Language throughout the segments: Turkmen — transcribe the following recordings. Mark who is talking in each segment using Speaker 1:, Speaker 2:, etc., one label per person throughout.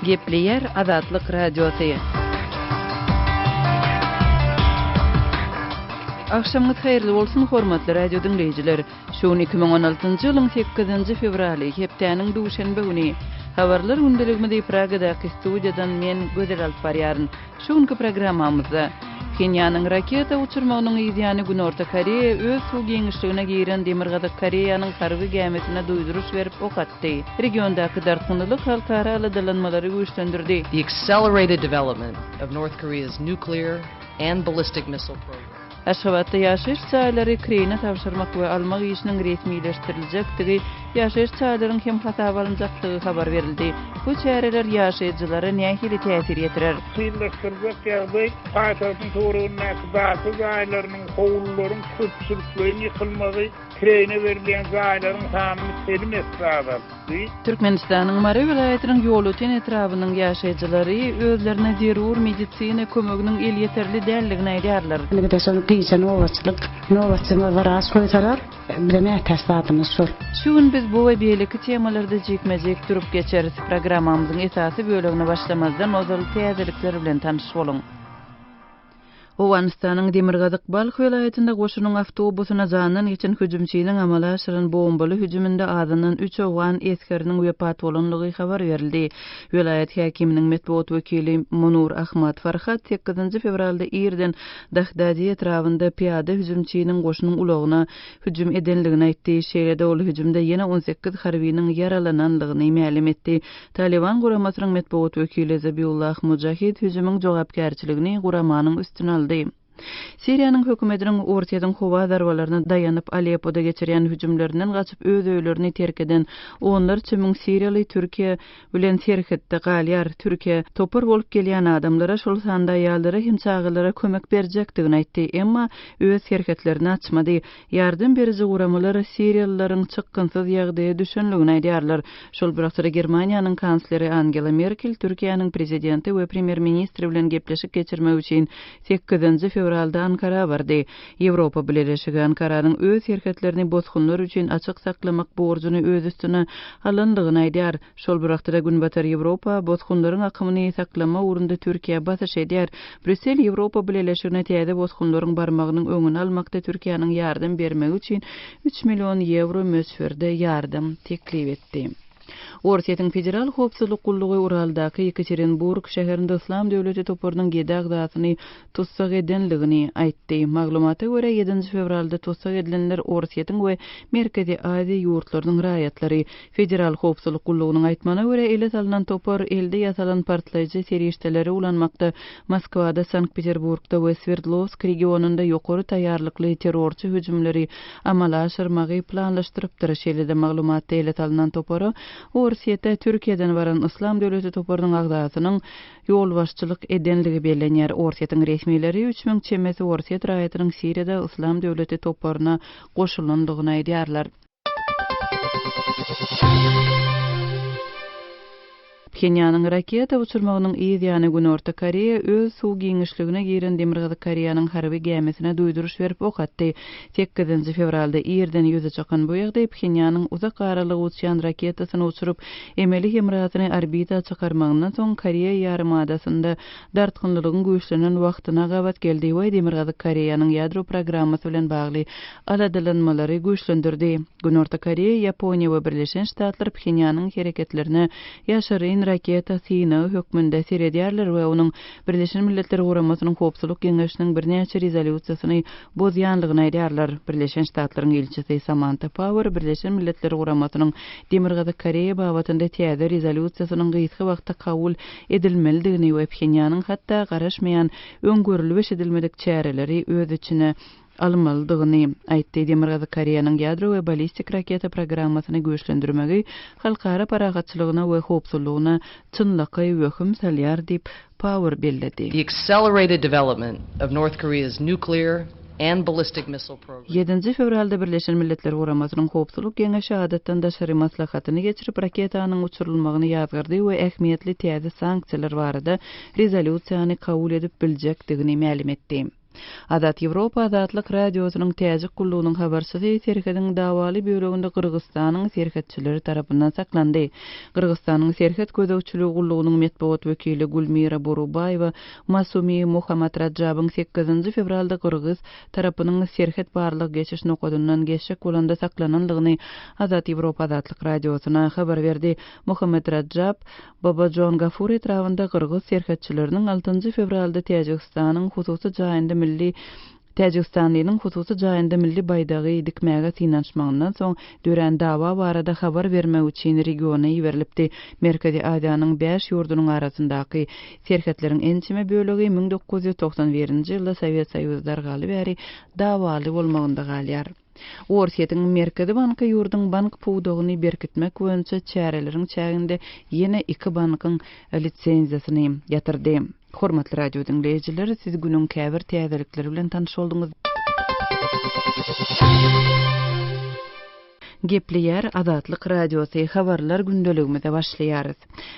Speaker 1: Gepleyer Azatlyk Radiosu. Akşamınız hayırlı bolsun hormatly radio dinleyijiler. Şuun 2016-njy ýylyň 8-nji fevraly hepdeniň duşanbe güni habarlar gündeliginde Pragadaky studiýadan men Gödel alyp barýaryn. Şuňky programmamyzda Kenyanyň raketa uçurmagynyň ýygyny Günorta Koreýa öz suw geňişligine giren Demirgazyk Koreýanyň harby gemisine duýduruş berip okatdy. Regiondaky dartynlyk halkara aladylanmalary güýçlendirdi.
Speaker 2: The accelerated development of North Korea's nuclear and ballistic missile program.
Speaker 1: Aşgabatda ýaşaýyş çaýlary Ukraina tapşyrmak we almak işiniň resmileşdiriljekdigi, ýaşaýyş çaýlaryň hem hasap alınjaklygy habar berildi. Bu çäreler ýaşaýjylara nähili täsir ýetirer?
Speaker 3: Kıyınlaştıracak ýagdaý paýtagtyň töweregine bazı gaýlarynyň howlullaryň köpçülikleriniň ýykylmagy, Ukraina berilen gaýlaryň sanyny selim etdiler.
Speaker 1: Türkmenistanyň Mary vilayatynyň ýolutyň etrabynyň ýaşaýjylary özlerine zerur medisina kömeginiň el ýeterli dälligini aýdýarlar.
Speaker 4: Novatçyma varas koýsalar, bileme täsirimiz şol.
Speaker 1: Şuň biz bu we beýleki temalarda jekmejek durup geçeriz. Programmamyzyň esasy bölümine başlamazdan ozal täzelikler bilen tanyşyp bolun. Owganistanyň Demirgazyk Balk vilayatynda goşunyň awtobusuna janyň geçen hüjümçiniň amala aşyran bombaly hüjüminde adynyň 3 owgan eskeriniň wepat bolanlygy habar berildi. Vilayat häkiminiň medeniýet wekili Munur Ahmad Farhat 8-nji fevralda ýerden Dahdaji etrafynda piýada hüjümçiniň goşunyň ulagyna hüjüm edenligini aýtdy. Şeýle-de ol hüjümde ýene 18 harbynyň yaralananlygyny ma'lum etdi. Taliban guramasynyň medeniýet wekili Zabiullah Mujahid hüjümüň jogapkärçiligini guramanyň üstüne aldy. Siriýanyň hökümetiniň ortadan howa darbalaryna daýanyp Aleppoda geçirýän hüjümlerinden gaçyp öz öýlerini terk eden onlarça müň Siriýaly Türkiýe bilen serhetde galýar. Türkiýe topar bolup gelýän adamlara şol sanda ýalylara hem çağılara kömek berjekdigini aýtdy, emma öz serhetlerini açmady. Ýardym beriji guramalar Siriýalylaryň çykgynsyz ýagdaýa düşenligini aýdýarlar. Şol birakçyda Germaniýanyň kansleri Angela Merkel Türkiýanyň prezidenti we premier ministri bilen gepleşip geçirmek üçin 8-nji fevralda Ankara bardy. Ýewropa Birleşigi Ankaranyň öz serhetlerini bozgunlar üçin açyk saklamak borcuny öz üstüne alandygyny aýdýar. Şol birakda günbatar Ýewropa bozgunlaryň akymyny saklama urunda Türkiýe batyş edýär. Brüssel Ýewropa Birleşigine täze bozgunlaryň barmagynyň öňüni almakda Türkiýanyň ýardym bermegi üçin 3 million euro mösferde ýardym teklip etdi. Ortaýyň federal howpsuzlyk gullugy Uraldaky Yekaterinburg şäherinde Islam döwleti toparynyň gedagdatyny tutsak edenligini aýtdy. Maglumata görä 7-nji fevralda tutsak edilenler Ortaýyň we Merkezi Aziýa ýurtlarynyň raýatlary. Federal howpsuzlyk gullugynyň aýtmana görä ele salynan topar elde ýasalan partlaýjy serişdeleri ulanmakda. Moskwada, Sankt-Peterburgda we Sverdlovsk regionunda ýokary taýýarlykly terrorçy hüjümleri amala aşyrmagy planlaşdyrypdyr. Şeýle-de maglumatda ele salynan topary Ortaýyda Türkiýeden baran Islam döwleti toparynyň agdasynyň ýol başçylyk edenligi bellenýär. Ortaýyň resmileri 3000 çemesi Ortaýy raýatynyň Siriýada Islam döwleti toparyna goşulandygyny aýdýarlar. Kenyanyň raketa uçurmagynyň ýygyny Günorta Koreýa öz suw geňişligine giren Demirgazyk Koreýanyň harby gemisine duýduruş berip okatdy. 8-nji fevralda ýerden ýüze çykan bu ýagdaý Kenyanyň uzak aralygy uçýan raketasyny uçurup emeli hemratyny orbita çykarmagyndan soň Koreýa ýarymadasyna dartgynlygyň güýçlenen wagtyna gabat geldi we Demirgazyk Koreýanyň ýadro programmasy bilen bagly aladylanmalary güýçlendirdi. Günorta Koreýa, Ýaponiýa we Birleşen Ştatlar Kenyanyň hereketlerine ýaşaryn raketa syna hökmünde seredýärler we onuň Birleşen Milletler Guramasynyň howpsuzlyk geňeşiniň birnäçe rezolýusiýasyny bozýanlygyny aýdýarlar. Birleşen Ştatlaryň elçisi Samantha Power Birleşen Milletler Guramasynyň Demirgazyk Koreýa babatynda täze rezolýusiýasynyň gysga wagtda kabul edilmelidigini we Pxenyanyň hatda garaşmaýan öňgörülip edilmedik çäreleri öz içine almalydygyny aýtdy. Demirgazyk Koreýanyň ýadro we ballistik raketa programmasyny güýçlendirmegi halkara paragatçylygyna we howpsuzlygyna çynlaky wöküm salýar diýip Power belledi.
Speaker 2: The accelerated development of North Korea's nuclear and ballistic missile program.
Speaker 1: 7-nji fevralda Birleşen Milletler Guramasynyň howpsuzlyk geňeşi adatdan daşary maslahatyny geçirip raketanyň uçurulmagyny ýazgyrdy we ähmiýetli täze sanksiýalar barada rezolýusiýany kabul edip biljekdigini ma'lum etdi. Azat Ýewropa Azatlyk Radiosynyň täze kullugynyň habarçysy serhetiň dawaly bölегinde Kyrgyzstanyň serhetçileri tarapyndan saklandy. Kyrgyzstanyň serhet gözegçiligi kullugynyň metbuat wekili Gulmira Borubayewa Masumi Muhammad Rajabyň 8 fevralda Kyrgyz tarapynyň serhet barlyk geçiş nokodundan geçek bolanda saklananlygyny Azat Ýewropa Azatlyk Radiosyna habar berdi. Muhammad Rajab Babajon Gafur etrawynda Kyrgyz serhetçileriniň 6 fevralda Täjikistanyň hususy jaýynda milli baýdagy dikmäge synanşmagyndan soň dören dawa barada habar bermek üçin regiona ýeberilipdi. Merkezi Aziýanyň 5 ýurdunyň arasyndaky serhetleriň ençime bölegi 1991-nji ýylda Sowet Soýuzyna galy bäri dawaly bolmagynda galýar. Orsiýetiň Merkezi Banky ýurdun bank puwdugyny berkitmek boýunça çäreleriň çäginde ýene 2 bankyň litsenziýasyny ýatyrdy. Hormatly radio dinleýijiler, siz günüň käbir täzelikleri bilen tanyş bolduňyz. Gepliyer Azatlyk Radiosy habarlar gündeligimizde başlaýarys.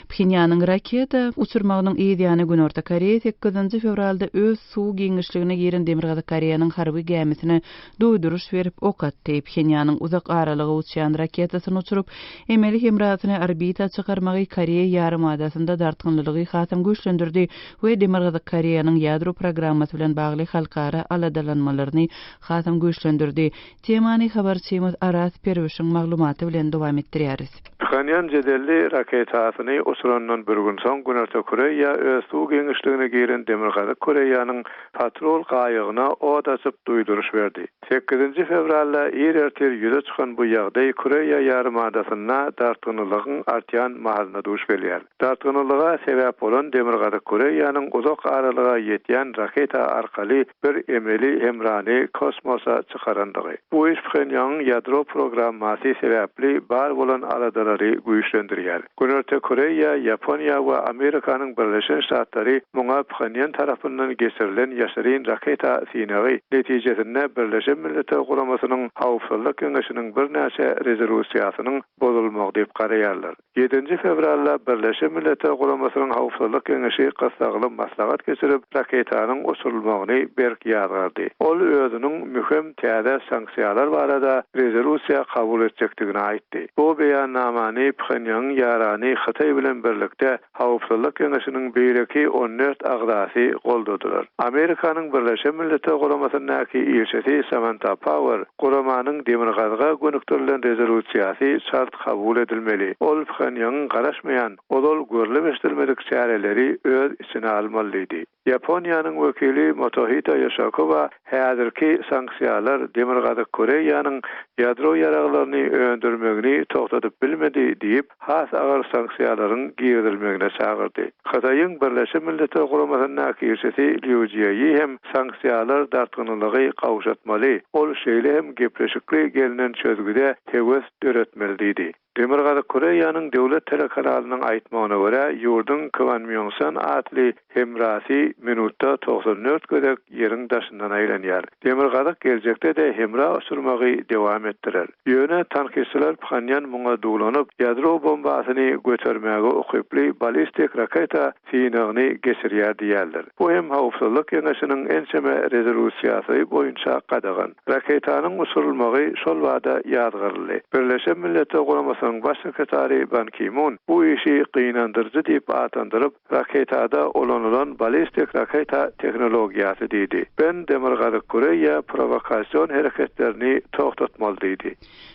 Speaker 1: Pxenyanyň raketa uçurmagynyň ýa-da Günorta Koreýa 8 fevralda öz suw giňişligine giren Demirgazy Koreýanyň harby gemisine doýduruş berip ok atdy. Pxenyanyň uzak aralyga uçýan raketasyny uçurup, emeli hemrasyny orbita çykarmagy Koreýa ýarymadasyna dartgynlygy hasam güýçlendirdi we Demirgazy Koreýanyň ýadro programmasy bilen bagly halkara aladalanmalaryny hasam güýçlendirdi. Temany habarçymyz Aras Perwişiň maglumaty bilen dowam etdirýäris.
Speaker 5: Pxenyan jedelli raketasyny uçurandan bir gün soň Günorta Koreýa öz suw giňişligine giren Demirgazy Koreýanyň patrol gaýygyna od açyp doýduruş berdi. 8 fevralda ertir ýüze çykan bu ýagdaý Koreýa ýarymadasyna dartgynlygyň artýan mahalyna duş berýär. Dartgynlyga sebäp bolan Demirgazy Koreýanyň uzak aralyga ýetýän raketa arkaly bir emeli hemrany kosmosa çykarandygy. Bu iş Pxenyanyň ýadro programmasy sebäpli bar bolan aladalary güýçlendirýär. Günorta Koreýa, Ýaponiýa we Amerikanyň Birleşen Ştatlary muňa Pxenyan tarapyndan geçirilen ýaşaryn raketa synagy netijesinde Birleşen Milletler Guramasynyň Hawpsuzlyk Keňeşiniň bir näçe rezolýusiýasynyň bozulmagy diýip garaýarlar. 7 fevralda Birleşen Milletler Guramasynyň Hawpsuzlyk Keňeşi gysgaly maslahat geçirip raketanyň uçurulmagyny berkiýardy. Ol özüniň mühim täze sanksiýalar barada rezolýusiýa kabul etjekdigini aýtdy. Bu beýannamany Pxenyan ýarany Xitay bilen birlikde Hawpsuzlyk Keňeşiniň beýreki 14 agdasy goldadylar. Amerikanyň Birleşen Milletler Guramasynyňky ýeşeti Samantha Power guramanyň Demirgazyga gönükdirilen rezolýusiýasy şart kabul edilmeli. Ol Pxenyan garaşmaýan, odol görülemedik çäreleri öz içine almalydy. Ýaponiýanyň wekili Motohito Yoshikawa häzirki sanksiýalar Demirgazy Koreýanyň ýadro ýaraglaryny öndürmegini togtadyp bilmedi diýip has agar sanksiýalaryň giýirilmegine çagyrdy. Xitaýyň Birleşen Milletler Guramasynyňky ýeşeti Liu Jie hem sanksiýalar dartgynlygy gawşatmaly, ol şeýle hem gepleşikli gelinen çözgüde hewes döretmeli diýdi. Demirgazy Koreýanyň döwlet telekanalynyň aýtmagyna görä, ýurdun Kwanmyongsan atly hemrasy minutda 94 gödek ýeriň daşyndan aýlanýar. Demirgazy geljekde de hemra uçurmagy dowam etdirer. Ýöne tankyçylar Pxenyan muňa dulanyp ýadro bombasyny götermäge okyply balistik raketa synagyny geçirýär diýerler. Bu hem Hawpsuzlyk Keňeşiniň ençeme rezolýusiýasy boýunça gadagan. Raketanyň uçurulmagy şol wada ýadgyryly. Birleşen Milletler Guramasynyň baş sekretary Ban Ki-moon bu işi gynandyrjy diýip atandyryp raketada olanylan balistik raketa tehnologiýasy diýdi. Ben Demirgazy Koreýa provokasiýon hereketlerini togtatmaly diýdi.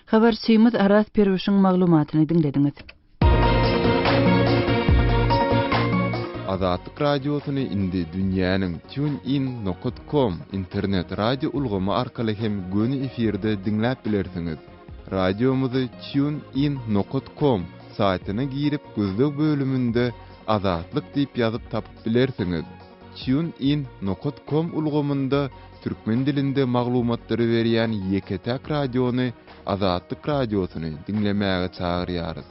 Speaker 1: Habarçymyz Aras Perwişiň maglumatyny dinlediňiz.
Speaker 6: Azatlyk Radiosyny indi dünýäniň TuneIn.com internet radio ulgamy arkaly hem göni efirde dinläp bilersiňiz. Radiomuzy TuneIn.com saýtyna girip gözlük bölüminde Azatlyk diýip ýazyp tapyp bilersiňiz. TuneIn.com ulgamynda türkmen dilinde maglumatlary berýän ýeketäk radiony Azatlyk Radiosyny dinlemäge çagyrýarys.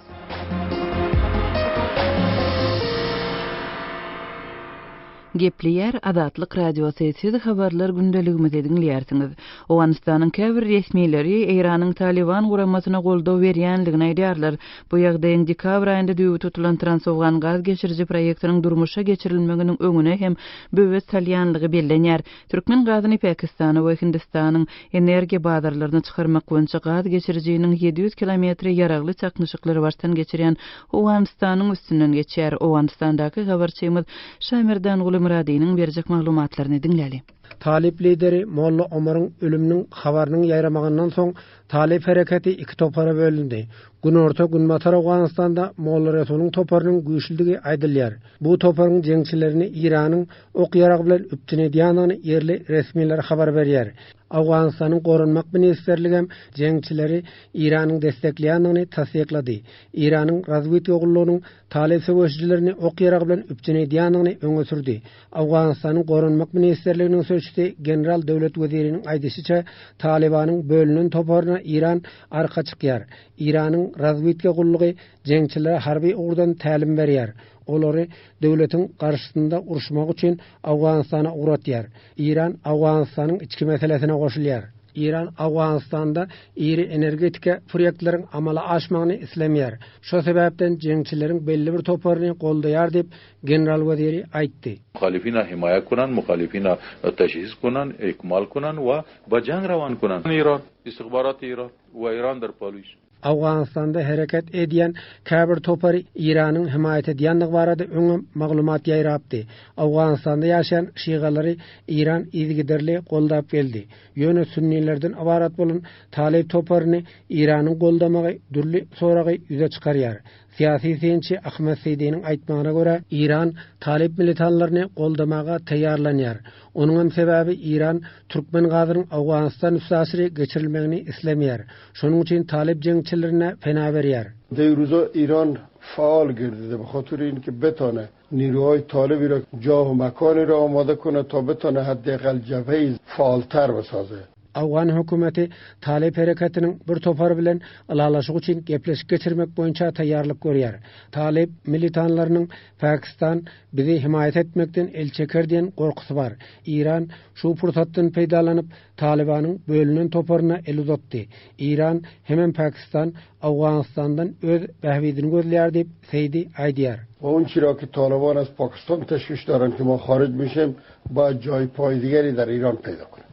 Speaker 1: Gepleyer Adatlyk radio sesiýeti habarlar gündeligimizi dinleýärsiňiz. Owganistanyň käbir resmiýetleri Iranyň Taliban guramasyna goldaw berýänligini aýdýarlar. Bu ýagdaýyň dekabr aýynda düýbi tutulan transowgan gaz geçirici proýektiniň durmuşa geçirilmeginiň öňüne hem böwet salýanlygy bellenýär. Türkmen gazyny Pakistana we Hindistanyň energiýa bazarlaryna çykarmak boýunça gaz geçiriciniň 700 kilometr ýaragly çaknyşyklary başdan geçirýän Owganistanyň üstünden geçýär. Owganistandaky habarçymyz Şamirdan Muradi'nin berjek maglumatlaryny dinläli.
Speaker 7: Talip lideri Molla Omar'ın ölümünün habarının yayramağından soň Talip hareketi iki topara bölündi. Gün orta gün batar Owganistanda Molla Resulunyň toparynyň güýçlüligi aýdylýar. Bu toparyň jeňçilerini Iranyň ok ýarag bilen üptüne diýanyny yerli resmiýetler habar berýär. Awganistanyň gorunmak ministerligi hem jeňçileri Iranyň destekleýändigini tasdiklady. Iranyň razwedka gullugynyň Talip söwüşçilerini ok ýarag bilen üptüne diýanyny öňe sürdi. Awganistanyň gorunmak ministerliginiň sözçüsi general döwlet weziriniň aýdysynça Talibanyň bölünen toparyna Iran arka çykýar. Iranyň razwedka gullugy jeňçilere harby ugurdan tälim berýär. Olary döwletiň garşysynda uruşmak üçin Awganistana uğratýar. Iran Awganistanyň içki meselesine goşulýar. Iran Awganistanda iri energetika proýektlerini amala aşmagyny islemýär. Şo sebäpden jeňçilerin belli bir toparyny goldaýar diýip general weziri aýtdy.
Speaker 8: Muhalifina himaya kunan, muhalifina teşhis kunan, ikmal kunan ve bajang rawan kunan. İran, istihbarat İran ve İran'dır polis.
Speaker 7: Awganistanda hereket edýän käbir topary Iranyň himayet edýänligi barada öňe maglumat ýaýrapdy. Awganistanda ýaşaýan şiýgalary Iran izgiderli goldap geldi. Ýöne sünnilerden ibarat bolan Talip toparyny Iranyň goldamagy dürli soragy ýüze çykarýar. Siyasi sençi Ahmet Seydi'nin aýtmagyna görä, Iran Talip militanlaryny goldamaga taýýarlanýar. Onuň sebäbi Iran Türkmen gazynyň Awganistan üstüne geçirilmegini islemýär. Şonuň üçin Talip jeňçilerine fena berýär.
Speaker 9: Deýruza Iran faal girdide be hatyr inki betone niroy Talibi ra jah و makany ra amade kone ta betone haddaqal jabhey faaltar besaze.
Speaker 7: Awgan hökümeti Talip hareketiniň bir topar bilen alalaşyk üçin gepleşik geçirmek boýunça taýýarlyk görýär. Talip militanlarynyň Pakistan bizi himayet etmekden el çeker diýen gorkusy bar. Iran şu pursatdan peýdalanyp Talibanyň bölünen toparyna el uzatdy. Iran hemen Pakistan Awganistandan öz bähwidini gözleýär diýip Seydi aýdýar.
Speaker 9: اون چرا که طالبان از پاکستان تشویش دارن که ما خارج میشیم با جای پایدگری در ایران پیدا کنیم.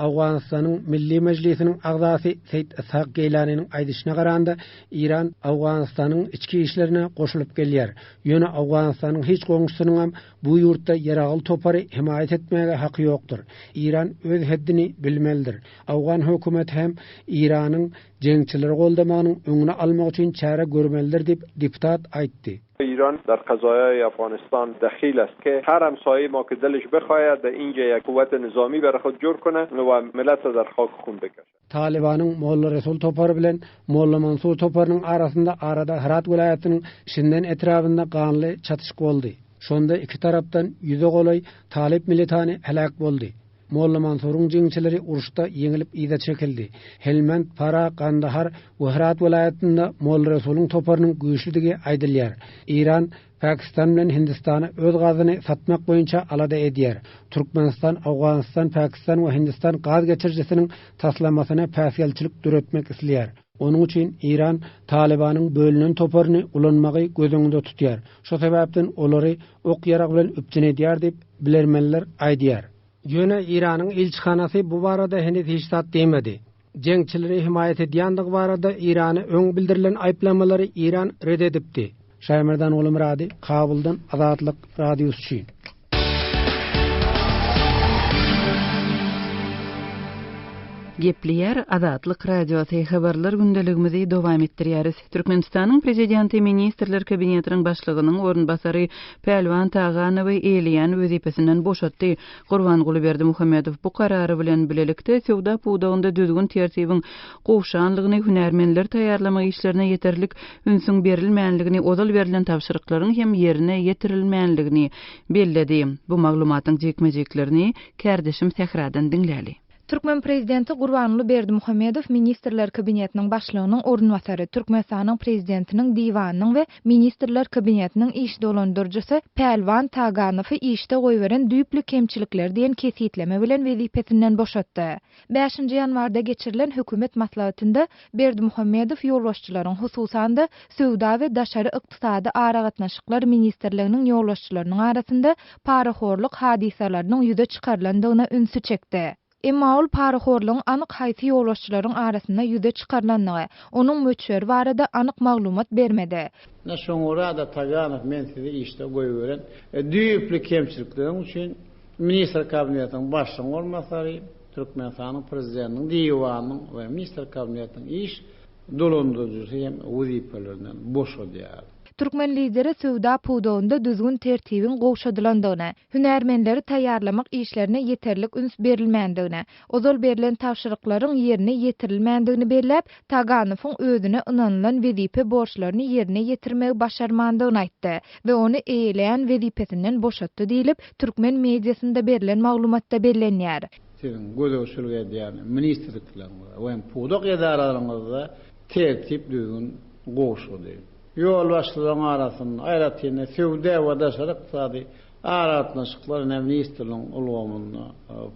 Speaker 7: Awganistanyň Milli Mejlisiniň agzasy Seyit Ishaq Geylanyň aýdyşyna garanda Iran Awganistanyň içki işlerine goşulyp gelýär. Ýöne Awganistanyň hiç goňşusynyň hem bu ýurtda ýaragyl topary himayet etmäge haky ýokdur. Iran öz heddini bilmelidir. Awgan hökümeti hem Iranyň jeňçileri goldamagynyň öňüne almak üçin çäre görmelidir diýip deputat aýtdy.
Speaker 10: ایران در قضایای افغانستان دخیل است که هر همسایه ما که دلش بخواهد در اینجا یک قوت نظامی برای خود جور کنه و ملت را در خاک خون بکشه.
Speaker 7: Talibanyň Molla Resul topary bilen Molla Mansur toparynyň arasynda arada Herat vilayatynyň Şinden etrafynda ganly çatışyk boldy. Şonda iki tarapdan ýüze golay Talip militany helak boldy. Molla Mansur'un jeňçileri uruşda ýeňilip ýyda çekildi. Helmand, Para, Kandahar we Herat vilayatynda Molla Resulunyň toparynyň güýçlüligi aýdylýar. Iran Pakistan bilen Hindistany öz gazyny satmak boýunça alada edýär. Türkmenistan, Awganistan, Pakistan we Hindistan gaz geçirjisiniň taslamasyna päsgelçilik düretmek isleýär. Onuň üçin Iran Talibanyň bölünen toparyny ulanmagy gözüňde tutýar. Şo sebäpden olary ok ýarag bilen üpjene edýär diýip bilermenler aýdýar. Ýöne Iranyň elçihanasy bu barada henüz hiç zat demedi. Jeňçileri himayet edýänligi barada Irany öň bildirilen aýplamalary Iran red edipdi. Şaýmerdan Ulumrady, Kabuldan Azatlyk radiosu.
Speaker 1: Gepleyer Azatlyk radiosu habarlar gündeligimizi dowam etdirýäris. Türkmenistanyň prezidenti ministrler kabinetiniň başlygynyň orunbasary Pelwan Taganowy eýleýän wezipesinden boşatdy. Gurbanguly Berdimuhammedow bu karary bilen bilelikde sowda puwdagynda düzgün tertibiň gowşanlygyny hünärmenler taýýarlamak işlerine yeterlik ünsüň berilmänligini, odal berilen tapşyryklaryň hem ýerine ýetirilmänligini belledi. Bu maglumatyň jekmejeklerini kärdeşim Sehradan dinläli.
Speaker 11: Türkmen prezidenti Gurbanuly Berdimuhammedow Ministrler Kabinetiniň başlygynyň ornwatary, Türkmenistanyň prezidentiniň diwanynyň we Ministrler Kabinetiniň iş dolandyrjysy Pälwan Taganowy işde goýberen düýpli kemçilikler diýen kesitleme bilen wezipesinden boşatdy. 5-nji ýanwarda geçirilen hökümet maslahatynda Berdimuhammedow ýolbaşçylaryň hususan da Söwda we daşary ykdysady aragatnaşyklar ministrliginiň ýolbaşçylarynyň arasynda paraxorluk hadisalarynyň ýüze çykarlandygyna ünsü çekdi. Emma ol paraxorlugyň anyk haýsy ýolbaşçylaryň arasynda ýüze çykarlandygy, onuň möçber barada anyk maglumat bermedi.
Speaker 12: Şoňra da Taganow men sizi işde goýberen düýpli kemçiliklerim üçin ministr kabinetiniň başlygy bolmasary, Türkmenistanyň prezidentiniň diwanynyň we ministr kabinetiniň iş dolandyrjysy hem wezipelerinden boş odýar.
Speaker 11: Türkmen lideri Söwda Pudowunda düzgün tertibin gowşadylandygyna, hünärmenleri taýýarlamak işlerine yeterlik üns berilmändigine, ozal berilen tapşyryklaryň ýerine ýetirilmändigini belläp, Taganowyň özüne ynanylan wezipe borçlaryny ýerine ýetirmegi başarmandygyny aýtdy we ony eýleýän wezipesinden boşatdy diýilip, Türkmen mediasynda berilen maglumatda bellenýär.
Speaker 12: Sizin gözöşülge diýen ministrliklerinde we Pudow edaralaryňyzda tertip düzgün gowşady. Ýolbaşçylaryň arasynda aýratýany Söwda we daşary ykdysady aratnaşyklar ministrligiň ulgamyny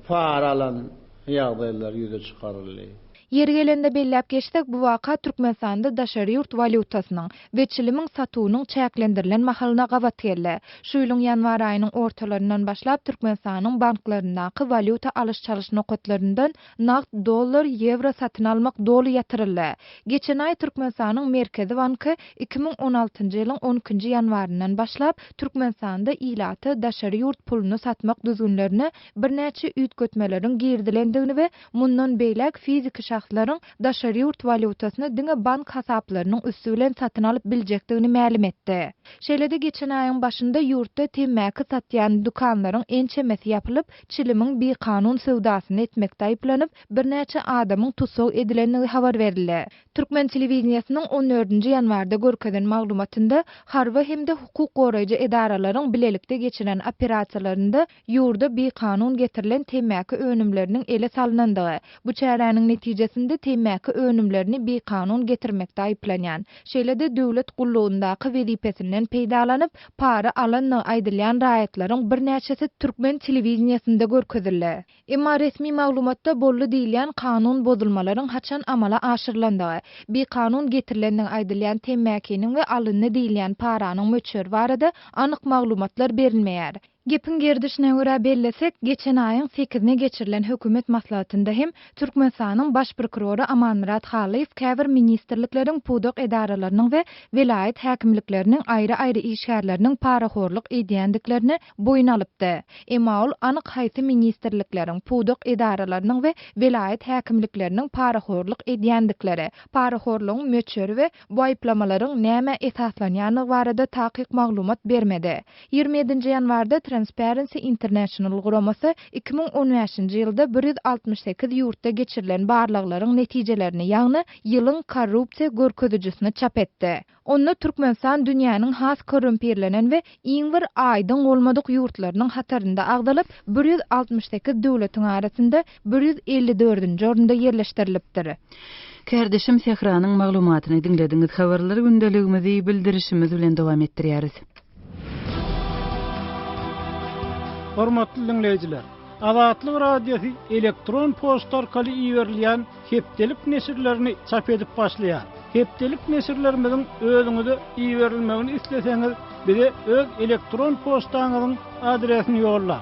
Speaker 12: paralan ýagdaýlar ýüze çykaryldy.
Speaker 11: Yeri gelende belläp geçsek, bu waka Türkmenistanda daşary ýurt valutasynyň we çilimiň satuwynyň çäklendirilen mahalyna gabat geldi. Şu ýylyň ýanwar aýynyň ortalaryndan başlap Türkmenistanyň banklaryndaky valuta alyş-çalyş nokatlaryndan naqd dollar, ýewro satyn almak dolu ýatyryldy. Geçen aý Türkmenistanyň Merkezi banky 2016-njy ýylyň 12-nji ýanwaryndan başlap Türkmenistanda ilaty daşary ýurt puluny satmak düzgünlerini birnäçe üýtgetmeleriň girdilendigini we mundan beýlek fizik şahslaryň daşary ýurt valutasyny diňe bank hasaplarynyň üstü bilen satyn alyp biljekdigini ma'lum etdi. Şeýlede geçen aýyň başynda ýurtda temäki satýan dukanlaryň ençemesi ýapylyp, çilimiň bir kanun sowdasyny etmekde aýplanyp, birnäçe adamyň tutsak edilenligi habar berildi. Türkmen telewizionynyň 14-nji ýanwarda görkezden maglumatynda harba hemde hukuk goraýjy edaralaryň bilelikde geçiren operasiýalarynda ýurda bir kanun getirilen temäki önümleriniň ele salynandygy, bu çäräniň netijesinde temäki önümlerini bir kanun getirmekde aýplanýan. Şeýlede döwlet gullugundaky wezipesinden peýdalanyp, para alanyny aýdylýan raýatlaryň birnäçesi Türkmen telewizionyasynda görkezildi. Emma resmi maglumatda bolly diýilýän kanun bozulmalaryň haçan amala aşyrylandygy, bir kanun getirilendiň aýdylýan temäkiniň we alynny diýilýän paranyň möçber barada anyk maglumatlar berilmeýär. Gepin gerdişine görä bellesek, geçen aýyň 8-ne geçirilen hökümet maslahatynda hem Türkmenistanyň baş prokuroru Amanmurat Halyýew käbir ministrlikleriň Pudow edaralarynyň we vilayet häkimlikleriniň aýry-aýry işgärleriniň paraxorluk edýändiklerini boýun alypdy. Emma ol anyk haýsy ministrlikleriň Pudow edaralarynyň we vilayet häkimlikleriniň paraxorluk edýändikleri, paraxorlugyň möçberi we bu aýplamalaryň näme esaslanýany barada taýyk maglumat bermedi. 27-nji ýanwarda Transparency International guramasy 2015-nji ýylda 168 ýurtda geçirilen barlyklaryň netijelerini, ýagny ýylyň korrupsiýa görkezijisini çap etdi. Onda Türkmenistan dünýäniň has korrumperlenen we iň bir aýdyň bolmadyk ýurtlarynyň hatarynda agdalyp 168 döwletiň arasynda 154-nji orunda ýerleşdirilipdir.
Speaker 1: Kärdeşim Sehranyň maglumatyny dinlediňiz. Habarlary gündeligimizi bildirişimiz bilen dowam etdirýäris.
Speaker 7: Hormatly dinleyijiler, Azatlyk radiosu elektron posta arkaly iýerilýän hepdelik nesirlerini çap edip başlaýar. Hepdelik nesirlerimiziň özüňize iýerilmegini isleseňiz, bize öz elektron postaňyzyň adresini ýolla.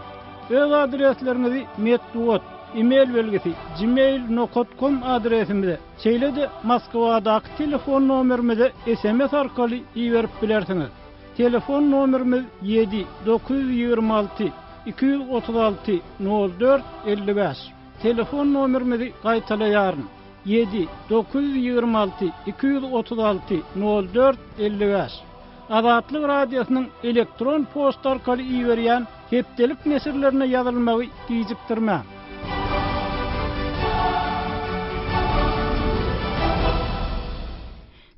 Speaker 7: Öz adreslerinizi metduat, e-mail belgisi gmail.com adresimize, şeýlede Moskwadaky telefon nomerimize SMS arkaly iýerip bilersiňiz. Telefon nomerimiz 7 926 236 04 55. Telefon nomerimizi gaýtalaýaryn. 7 926 236 04 55. Azatlyk radiosynyň elektron posta arkaly iýerýän hepdelik nesirlerine ýazylmagy gijikdirmä.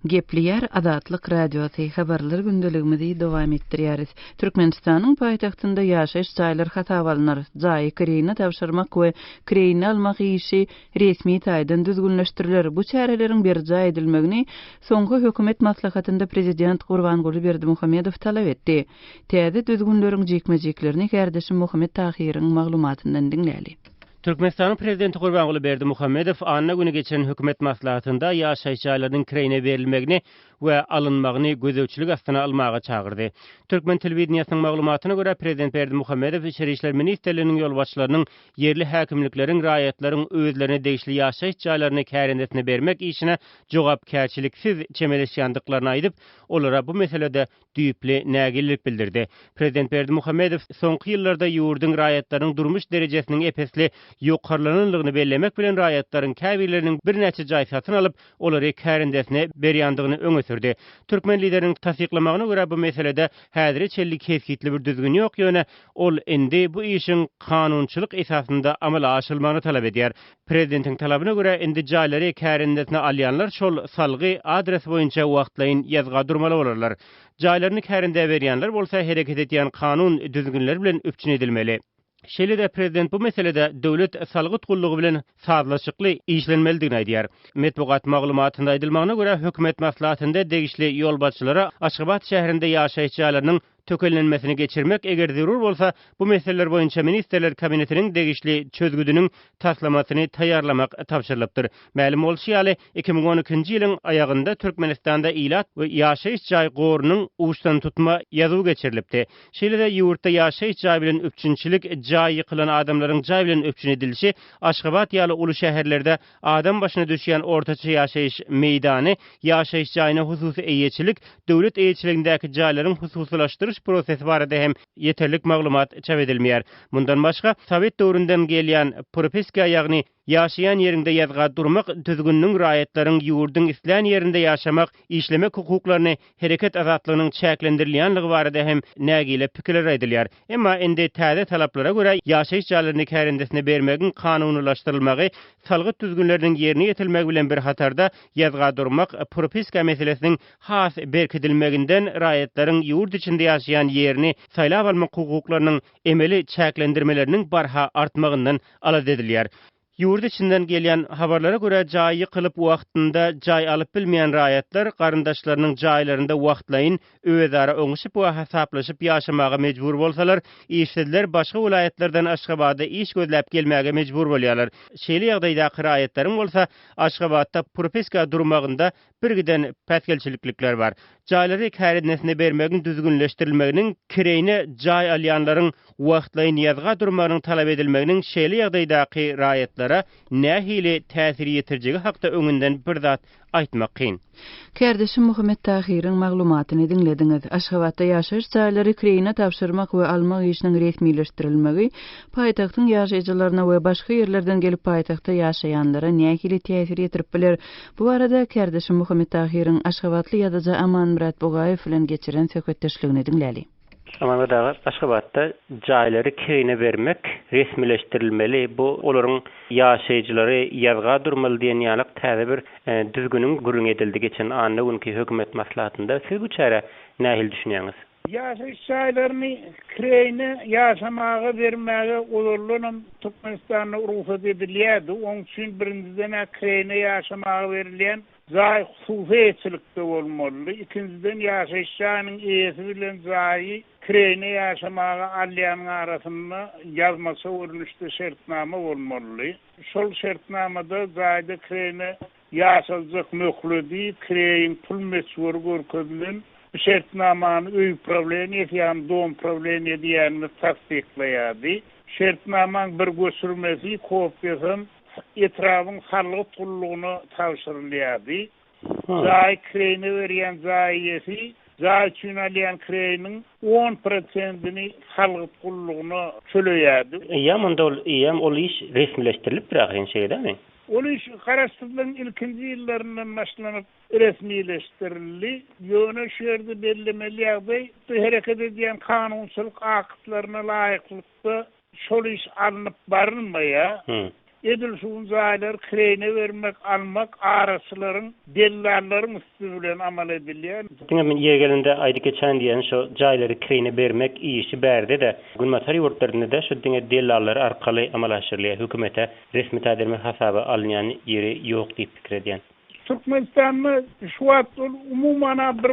Speaker 1: Gepliyer Adatlyk radioty habarlar gündeligimizi dowam etdirýäris. Türkmenistanyň paýtagtynda ýaşaýyş jaýlary hatawalynar. Jaý kirine täwşirmek we kirine almak işi resmi taýdan düzgünleşdiriler. Bu çäreleriň berjä edilmegini soňky hökümet maslahatynda prezident Gurbanguly Berdimuhammedow talap etdi. Täze düzgünleriň jekmejeklerini Gerdeşim Muhammed Tahiryň maglumatyndan dinläli.
Speaker 13: Türkmenistan'ın prezidenti Gurbanguly Berdimuhammedow anna günü geçen hökümet maslahatynda ýaşaýyş jaýlarynyň kirine berilmegini we alınmagyny gözewçilik astyna almaga çagyrdy. Türkmen telewizionynyň maglumatyna görä prezident Berdimuhammedow Içeri işler ministrliginiň ýolbaşçylarynyň yerli häkimlikleriň raýatlaryň özlerine degişli ýaşaýyş jaýlaryny kärendetine bermek işine jogapkärçiliksiz çemeleşýändiklaryny aýdyp, olara bu meselede düýpli nägillik bildirdi. Prezident Berdimuhammedow soňky ýyllarda ýurduň raýatlarynyň durmuş derejesiniň epesli ýokarlananlygyny bellemek bilen raýatlaryň käbirleriniň bir näçe jaý satyn alyp, olary kärendesine berýändigini öňe sürdi. Türkmen lideriniň tasdiklamagyna görä bu meselede häzir çelli kesgitli bir düzgün ýok ýöne ol endi bu işin kanunçylyk esasynda amala aşylmagyny talap edýär. Prezidentiň talabyna görä endi jaýlary kärendesine alýanlar şol salgy adres boýunça wagtlaýyn ýazga durmaly bolarlar. Jaýlaryny kärende berýänler bolsa hereket etýän kanun düzgünleri bilen öpçün edilmeli. Şeýle-de prezident bu meselede döwlet salgy tutullugy bilen sazlaşykly işlenmelidigini aýdýar. Metbuat maglumatynda aýdylmagyna görä hökümet maslahatynda degişli ýolbaşçylara Aşgabat şäherinde ýaşaýyş jaýlarynyň tökelenmesini geçirmek eger zerur bolsa bu meseleler boýunça ministrler kabinetiniň degişli çözgüdüniň taslamasyny taýýarlamak tapşyrylypdyr. Ma'lum bolýarly 2012-nji ýylyň aýagynda Türkmenistanda ilat we ýaşaýyş jaý gorunyň uçtan tutma ýazygy geçirilipdi. Şeýle-de ýurtda ýaşaýyş jaý bilen öpçünçilik jaý ýykylan adamlaryň jaý bilen öpçün edilişi Aşgabat ýaly uly şäherlerde adam başyna düşýän ortaça ýaşaýyş meýdany, ýaşaýyş jaýyna hususy eýeçilik, döwlet eýeçiligindäki jaýlaryň hususylaşdyryş prosesi barada hem yeterlik maglumat çap edilmeýär. Mundan başga Sowet döwründen gelýän propiska ýagny ýaşaýan ýerinde ýazga durmak, düzgünlüğün raýatlaryň ýurduň isleýän ýerinde ýaşamak, işlemek hukuklaryny, hereket azatlygynyň çäklendirilýänligi barada hem nägile pikirler aýdylýar. Emma endi täze talaplara görä ýaşaýyş jaýlaryny kärendesine bermegiň kanunylaşdyrylmagy, salgy düzgünleriniň ýerine ýetilmegi bilen bir hatarda ýazga durmak, propiska meselesiniň has berkidilmeginden raýatlaryň ýurt içinde ýaşaýan ýerini saýlap almak hukuklarynyň emeli çäklendirmeleriniň barha artmagyndan alad edilýär. Ýurt içinden gelýän habarlara görä jaý ýykylyp wagtynda jaý alyp bilmeýän raýatlar garyndaşlarynyň jaýlarynda wagtlaýyn özara öňüşip we hesaplaşyp ýaşamaga mejbur bolsalar, işçiler başga vilayetlerden Aşgabatda iş gözläp gelmäge mejbur bolýarlar. Şeýle ýagdaýda raýatlaryň bolsa Aşgabatda propiska durmagynda birgiden pätgelçilikler bar. Jaýlary kärendesine bermegiň düzgünleşdirilmeginiň kireyne jaý alýanlaryň wagtlaýyn ýazga durmagynyň talap edilmeginiň şeýle ýagdaýdaky raýatlara nähili täsir ýetirjegi hakda öňünden bir zat aýtmak kyn.
Speaker 1: Gerdeşim Muhammed Tahiryň maglumatyny dinlediňiz. Aşgabatda ýaşaýyş jaýlary kirine tapşyrmak we almak işiniň resmileşdirilmegi paýtagtyň ýaşaýjylaryna we başga ýerlerden gelip paýtagtda ýaşaýanlara nähili täsir ýetirip biler. Bu arada Gerdeşim Muhammed Tahiryň Aşgabatly ýazyjy Aman Murat Bogaýew bilen geçiren söhbetdeşligini dinläli.
Speaker 13: Amandagar Aşgabatda jaýlary kirine bermek resmileşdirilmeli. Bu olaryň ýaşaýjylary ýazga durmaly diýen ýalyk täze bir düzgünüň gurun edildi geçen anna günkü hökümet maslahatynda. Siz bu çäre nähil düşünýäňiz?
Speaker 3: Ýaşaýyş jaýlaryny kirine ýaşamaga bermäge olurlunyň Türkmenistanda ruhsat edilýärdi. Onuň üçin birinciden kirine ýaşamaga berilýän jaý hususy eýeçilikde bolmaly. Ikinciden ýaşaýyş jaýynyň eýesi bilen jaý kirine ýaşamaga alýanyň arasynda ýazmasy urunuşdy şertnama bolmaly. Şol şertnamada jaýda kirine ýaşajak möhleri, kireň pul mesur görkezlen şertnamany öý problemi ýa-da dom problemi diýeni tasdiklaýardy. Şertnamanyň bir göçürmesi kopýasyn etrawyň hallyk tullugyny tawşyrylýardy. Jaý kireni berýän jaýysi, jaý üçin alýan kireniň 10%-ni hallyk tullugyny çöleýärdi.
Speaker 13: Ýa ol iş resmileşdirilip biragyň şeýdemi?
Speaker 3: Ol iş garaşdyrılan ilkinji ýyllaryndan başlanyp resmileşdirildi. Ýöne şu ýerde bellemeli ýagdaý hereket edýän kanunçylyk akytlaryna laýyklykda şol iş alınıp barılmaya, edilşuun zaylar kreyne vermek, almak arasıların, dellalların üstünden amal edilýär.
Speaker 13: Diňe ýergelinde aýdy geçen diýen şu jaýlary kreyne bermek işi berde de gulmatary ýurtlaryna da şu diňe dellallar arkaly amal aşyrylýar. Hökümete resmi tädirme hasaba alınýan ýeri ýok diýip pikir edýän.
Speaker 3: Türkmenistan'da şu wagtda umuman bir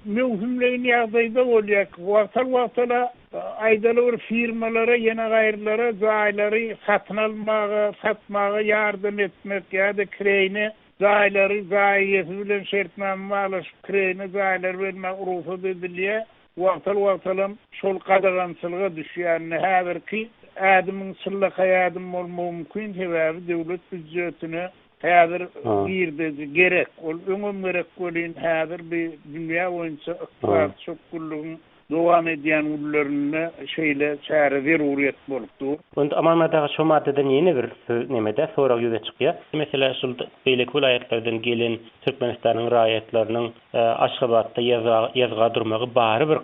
Speaker 3: mevhumlerin ýagdaýda bolýar. Wagtala aýdaly bir firmalara, ýene gaýrlara jaýlary satyn almaga, satmaga ýardym etmek ýa-da kreyne jaýlary jaýysy bilen şertname alyşyp kreyne jaýlar bermek urusat edilýär. Wagtala şol gadagançylyga düşýär. Häzirki adamyň sylla haýatym bolmagy mümkin, sebäbi döwlet büdjetine häzir girdi gerek. Ol öňüm gerek bolýan häzir bir dünýä boýunça ykdysat çökgünlügiň dowam edýän ullarynda şeýle çäre zeruriýet bolupdyr.
Speaker 13: Und amalmadagy şu maddeden ýene bir nemede sorak ýüze çykýar. Mesela şu beýlek vilayetlerden gelen Türkmenistanyň raýatlarynyň Aşgabatda ýazga durmagy bary bir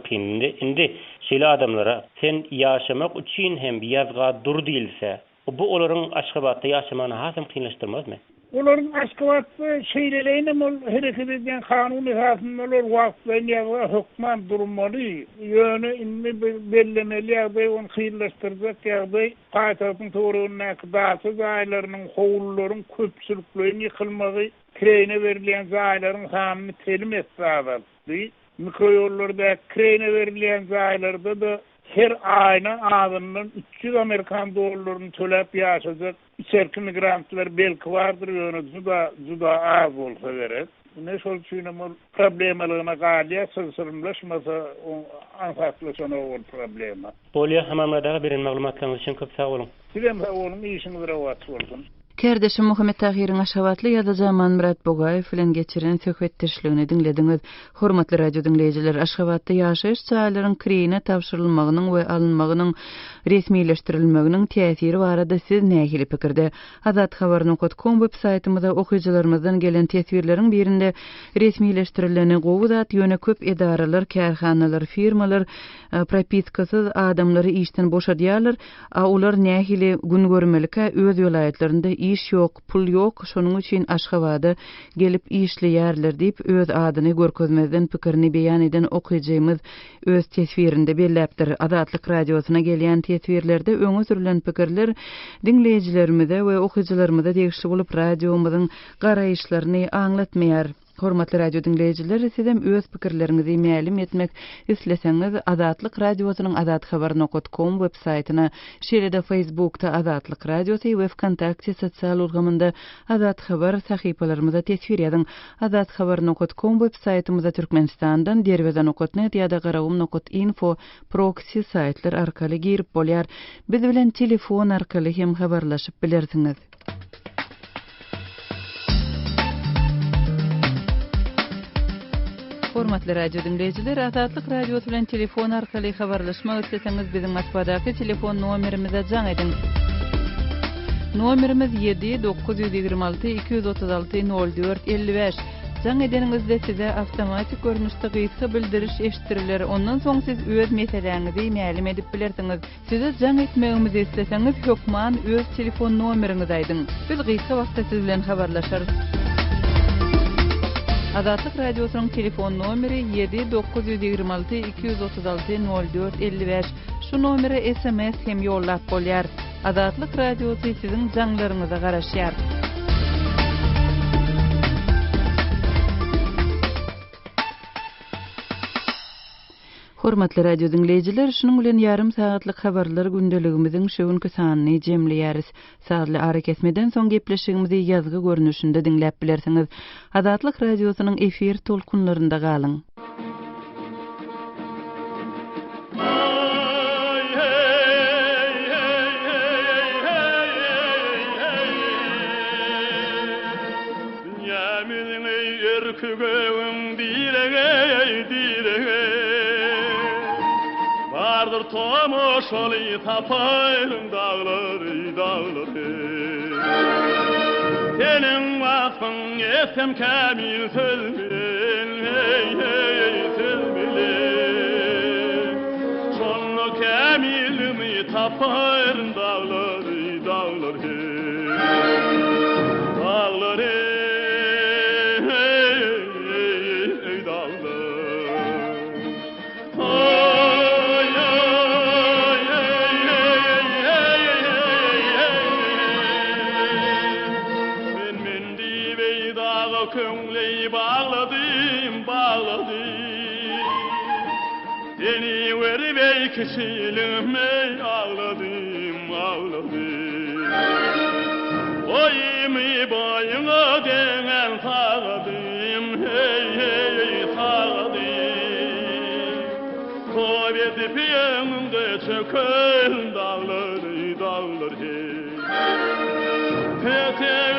Speaker 13: kyndy. Indi şeýle adamlara sen ýaşamak üçin hem ýazga dur diýilse, bu olaryň Aşgabatda ýaşamagyny hasam kynlaşdyrmazmy?
Speaker 3: Olaryň Aşgabatda şeýleleýine hereket edýän kanun esasyndalar wagtlaryň hökman durmaly. Ýöne inni bellemeli ýagdaý onu kynlaşdyrjak ýagdaý paýtagtyň torugyna kybasy jaýlarynyň howlullaryň köpçüliklerini ýykylmagy, kreyne berilýän jaýlaryň hanyny telim etdi. Mikroýollarda kreyne berilýän jaýlarda da her ayna adamdan 300 Amerikan dollaryny töläp ýaşajak içerki migrantlar belki vardır, ýöne juda az bolsa gerek. Ne şol üçin problemalygyna galýa sözsürmleşmese ansatlaşan o problema.
Speaker 13: Bolýa hamamadagy birin maglumatlaryňyz üçin köp sag bolun.
Speaker 3: Sizem sag bolun, işiniz rawat bolsun.
Speaker 1: Kerdeşim Muhammed Tahirin Aşgabatly ýa-da Zaman Murat Bogaýew bilen geçiren söhbetdeşligini dinlediňiz. Hormatly radio dinleýijiler, Aşgabatda ýaşaýyş jaýlarynyň kreyne tapşyrylmagynyň we alınmagynyň resmileşdirilmeginiň täsiri barada siz nähili pikirde? Azathabar.com web saýtymyzda okuýjylarymyzdan gelen tesbirleriň birinde resmileşdirileni gowudat ýöne köp edaralar, kärhanalar, firmalar propiskasyz adamlary işden boşadýarlar, ular nähili gün görmelikä öz ýolaýatlarynda iş ýok, pul ýok, şonuň üçin Aşgabatda gelip işleýärler diýip öz adyny görkezmezden pikirini beýan eden okuýjymyz öz tesbirinde belläpdir. Azatlyk radiosyna gelýän tesbirlerde öňe sürülen pikirler dinleýijilerimize we okuýjylarymyza degişli bolup radiomyzyň garaýyşlaryny aňlatmaýar. Hormatly radio dinleýijiler, sizem öz pikirleriňizi mälim etmek isleseňiz Azatlyk radiosynyň azathabar.com web saýtyna, şeýle-de Facebookda Azatlyk radiosy we WhatsApp sosial urgamynda Azat Habar sahypalarymyza tesbir ýazyň. Azathabar.com web saýtymyza Türkmenistandan derwezan.net ýa-da garawum.info proxy saýtlar arkaly girip bolýar. Biz bilen telefon arkaly hem habarlaşyp bilersiňiz. Hormatly radio dinleýijiler, Azatlyk radiosy bilen telefon arkaly habarlaşmak isteseňiz biziň Moskvadaky telefon nomerimize jaň edin. Nomerimiz 7-926-236-04-55. Jaň edeningizde size awtomatik görnüşde gysga bildiriş eşitdiriler. Ondan soň siz öz meseleňizi mälim edip bilersiňiz. Size jaň etmegimizi isteseňiz hökman öz telefon nomeriňizi aýdyň. Biz gysga wagtda siz bilen habarlaşarys. Azatlyk radiosynyň telefon nomeri 7-926-236-04-55. Şu nomere SMS hem ýollap bolýar. Azatlyk radiosy siziň jaňlaryňyza garaşýar. Hormatly radio dinleýijiler, şunuň bilen ýarym saatlyk habarlar gündeligimiziň şöwünki sanyny jemleýäris. Saatly ara kesmeden soň gepleşigimizi ýazgy görnüşinde dinläp bilersiňiz. Azatlyk radiosynyň efir tolkunlarynda galyň.
Speaker 14: Vardır tomoşaly tapayım dağları dağları. Senin vakfın esem kamil sözmün hey hey sözmün. Şonu kamilimi tapayım dağları köngleyi bağladım, bağladım. Seni verip kişiliğime ağladım, ağladım. Oyimi boyuna denen sağladım, hey hey sağladım. Koy edip yanımda çökün dağları, dağları hey.